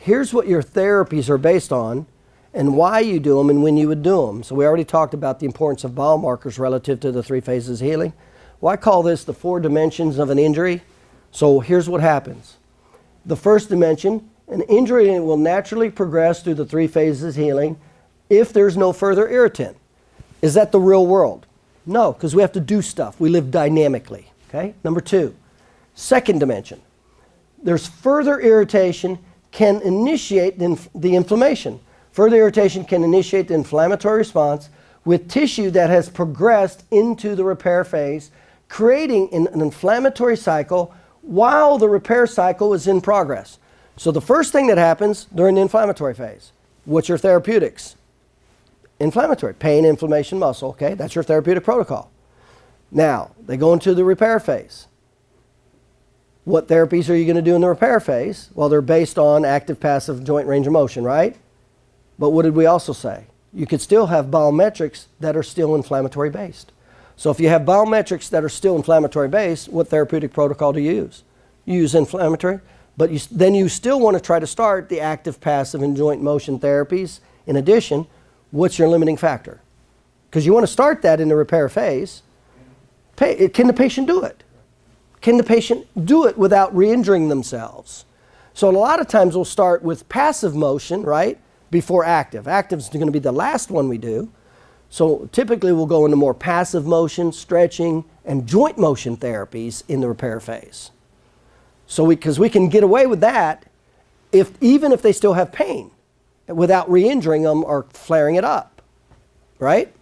here's what your therapies are based on and why you do them and when you would do them. So we already talked about the importance of biomarkers relative to the 3 phases of healing. Well, I call this the 4 dimensions of an injury. So here's what happens. The first dimension, an injury will naturally progress through the 3 phases of healing if there's no further irritant. Is that the real world? No, because we have to do stuff. We live dynamically. Okay? Number 2, second dimension. There's further irritation can initiate the inflammation. Further irritation can initiate the inflammatory response with tissue that has progressed into the repair phase, creating an inflammatory cycle while the repair cycle is in progress. So the first thing that happens during the inflammatory phase, what's your therapeutics? Inflammatory, pain, inflammation, muscle, okay? That's your therapeutic protocol. Now, they go into the repair phase. What therapies are you going to do in the repair phase? Well, they're based on active, passive, joint range of motion, right? But what did we also say? You could still have biometrics that are still inflammatory based. So if you have biometrics that are still inflammatory based, what therapeutic protocol do you use? You use inflammatory, but then you still want to try to start the active, passive, and joint motion therapies. In addition, what's your limiting factor? Because you want to start that in the repair phase. Can the patient do it? Can the patient do it without re-injuring themselves? So a lot of times we'll start with passive motion, right, before active. Active is going to be the last one we do. So typically we'll go into more passive motion, stretching, and joint motion therapies in the repair phase. So because we can get away with that even if they still have pain without re-injuring them or flaring it up, right?